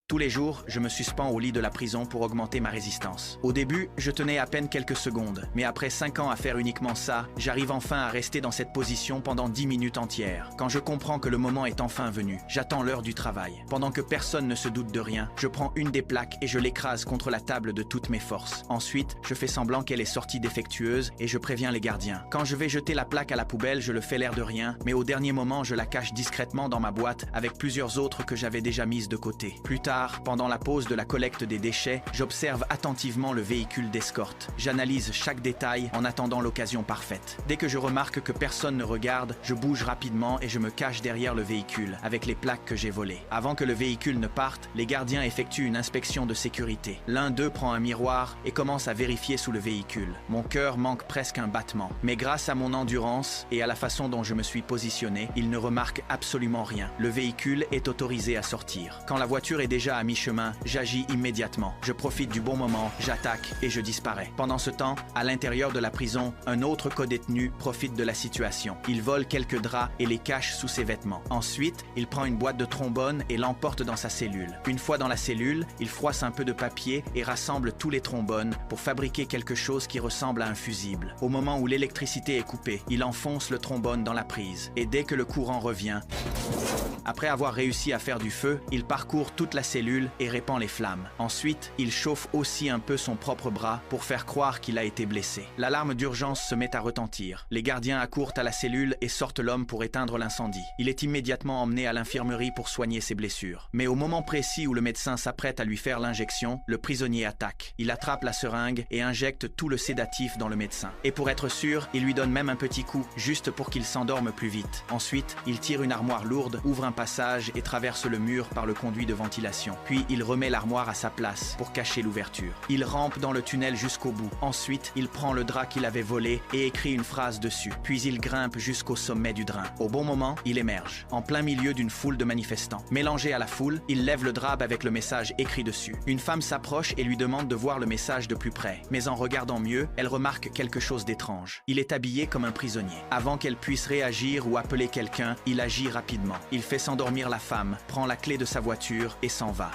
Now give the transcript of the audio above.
Tous les jours, je me suspends au lit de la prison pour augmenter ma résistance. Au début, je tenais à peine quelques secondes, mais après 5 ans à faire uniquement ça, j'arrive enfin à rester dans cette position pendant 10 minutes entières. Quand je comprends que le moment est enfin venu, j'attends l'heure du travail. Pendant que personne ne se doute de rien, je prends une des plaques et je l'écrase contre la table de toutes mes forces. Ensuite, je fais semblant qu'elle est sortie défectueuse et je préviens les gardiens. Quand je vais jeter la plaque à la poubelle, je le fais l'air de rien, mais au dernier moment, je la cache discrètement dans ma boîte avec plusieurs autres que j'avais déjà mises de côté. Plus tard, pendant la pause de la collecte des déchets, j'observe attentivement le véhicule d'escorte. J'analyse chaque détail en attendant l'occasion parfaite. Dès que je remarque que personne ne regarde, je bouge rapidement et je me cache derrière le véhicule, avec les plaques que j'ai volées. Avant que le véhicule ne parte, les gardiens effectuent une inspection de sécurité. L'un d'eux prend un miroir et commence à vérifier sous le véhicule. Mon cœur manque presque un battement. Mais grâce à mon endurance et à la façon dont je me suis positionné, il ne remarque absolument rien. Le véhicule est autorisé à sortir. Quand la voiture est déjà à mi-chemin, j'agis immédiatement. Je profite du bon moment, j'attaque et je disparais. Pendant ce temps, à l'intérieur de la prison, un autre codétenu profite de la situation. Il vole quelques draps et les cache sous ses vêtements. Ensuite, il prend une boîte de trombone et l'emporte dans sa cellule. Une fois dans la cellule, il froisse un peu de papier et rassemble tous les trombones pour fabriquer quelque chose qui ressemble à un fusible. Au moment où l'électricité est coupée, il enfonce le trombone dans la prise. Et dès que le courant revient, après avoir réussi à faire du feu, il parcourt toute la cellule et répand les flammes. Ensuite, il chauffe aussi un peu son propre bras pour faire croire qu'il a été blessé. L'alarme d'urgence se met à retentir. Les gardiens accourent à la cellule et sortent l'homme pour éteindre l'incendie. Il est immédiatement emmené à l'infirmerie pour soigner ses blessures. Mais au moment précis où le médecin s'apprête à lui faire l'injection, le prisonnier attaque. Il attrape la seringue et injecte tout le sédatif dans le médecin. Et pour être sûr, il lui donne même un petit coup, juste pour qu'il s'endorme plus vite. Ensuite, il tire une armoire lourde, ouvre un passage et traverse le mur par le conduit de ventilation. Puis il remet l'armoire à sa place pour cacher l'ouverture. Il rampe dans le tunnel jusqu'au bout. Ensuite, il prend le drap qu'il avait volé et écrit une phrase dessus. Puis il grimpe jusqu'au sommet du drain. Au bon moment, il émerge, en plein milieu d'une foule de manifestants. Mélangé à la foule, il lève le drap avec le message écrit dessus. Une femme s'approche et lui demande de voir le message de plus près. Mais en regardant mieux, elle remarque quelque chose d'étrange. Il est habillé comme un prisonnier. Avant qu'elle puisse réagir ou appeler quelqu'un, il agit rapidement. Il fait s'endormir la femme, prend la clé de sa voiture et s'en va.